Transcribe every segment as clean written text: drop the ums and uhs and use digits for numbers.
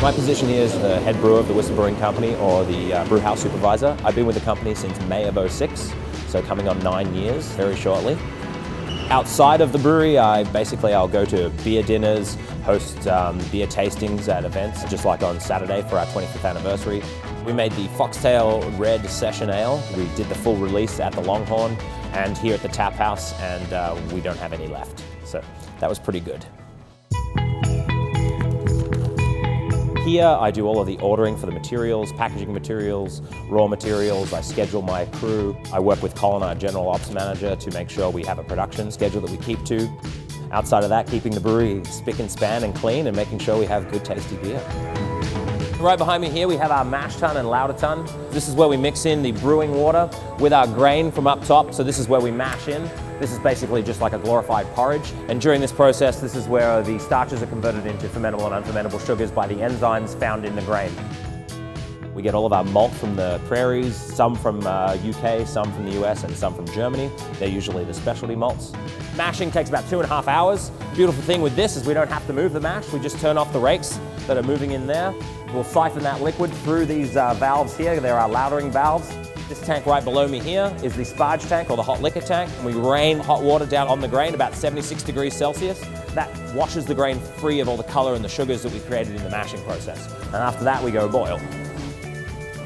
My position here is the head brewer of the Whistler Brewing Company, or the brew house supervisor. I've been with the company since May of '06, so coming on 9 years very shortly. Outside of the brewery, I'll go to beer dinners, host beer tastings at events, just like on Saturday for our 25th anniversary. We made the Foxtail Red Session Ale. We did the full release at the Longhorn and here at the Tap House, and we don't have any left. So that was pretty good. Here I do all of the ordering for the materials, packaging materials, raw materials. I schedule my crew. I work with Colin, our general ops manager, to make sure we have a production schedule that we keep to. Outside of that, keeping the brewery spick and span and clean and making sure we have good tasty beer. Right behind me here we have our mash tun and lauter tun. This is where we mix in the brewing water with our grain from up top, so this is where we mash in. This is basically just like a glorified porridge, and during this process this is where the starches are converted into fermentable and unfermentable sugars by the enzymes found in the grain. We get all of our malt from the prairies, some from UK, some from the US, and some from Germany. They're usually the specialty malts. Mashing takes about 2.5 hours. Beautiful thing with this is we don't have to move the mash, we just turn off the rakes that are moving in there. We'll siphon that liquid through these valves here. They're our lautering valves. This tank right below me here is the sparge tank, or the hot liquor tank. We rain hot water down on the grain about 76 degrees Celsius. That washes the grain free of all the color and the sugars that we created in the mashing process. And after that we go boil.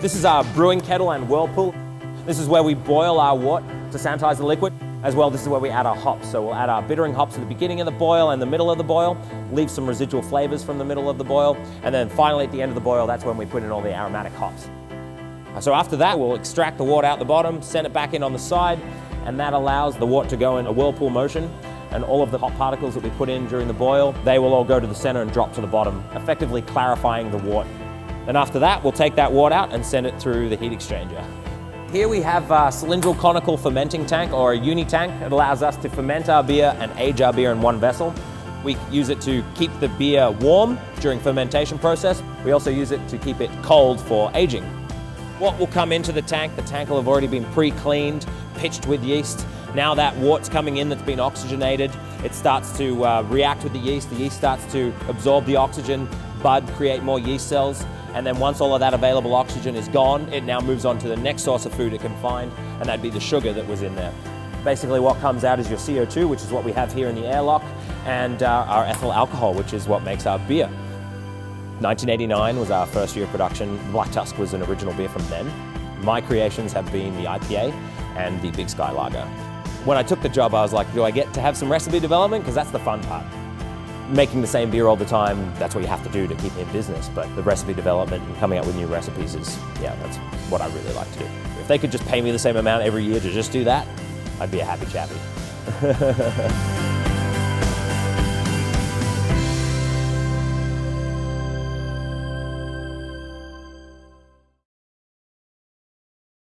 This is our brewing kettle and whirlpool. This is where we boil our wort to sanitize the liquid. As well, this is where we add our hops. So we'll add our bittering hops at the beginning of the boil and the middle of the boil, leave some residual flavors from the middle of the boil, and then finally at the end of the boil, that's when we put in all the aromatic hops. So after that, we'll extract the wort out the bottom, send it back in on the side, and that allows the wort to go in a whirlpool motion, and all of the hop particles that we put in during the boil, they will all go to the center and drop to the bottom, effectively clarifying the wort. And after that, we'll take that wort out and send it through the heat exchanger. Here we have a cylindrical conical fermenting tank, or a uni tank. It allows us to ferment our beer and age our beer in one vessel. We use it to keep the beer warm during fermentation process. We also use it to keep it cold for aging. What will come into the tank will have already been pre-cleaned, pitched with yeast. Now that wort's coming in that's been oxygenated, it starts to react with the yeast starts to absorb the oxygen, bud, create more yeast cells, and then once all of that available oxygen is gone, it now moves on to the next source of food it can find, and that'd be the sugar that was in there. Basically what comes out is your CO2, which is what we have here in the airlock, and our ethyl alcohol, which is what makes our beer. 1989 was our first year of production. Black Tusk was an original beer from then. My creations have been the IPA and the Big Sky Lager. When I took the job, I was like, do I get to have some recipe development? Because that's the fun part. Making the same beer all the time, that's what you have to do to keep in business, but the recipe development and coming up with new recipes is, that's what I really like to do. If they could just pay me the same amount every year to just do that, I'd be a happy chappy.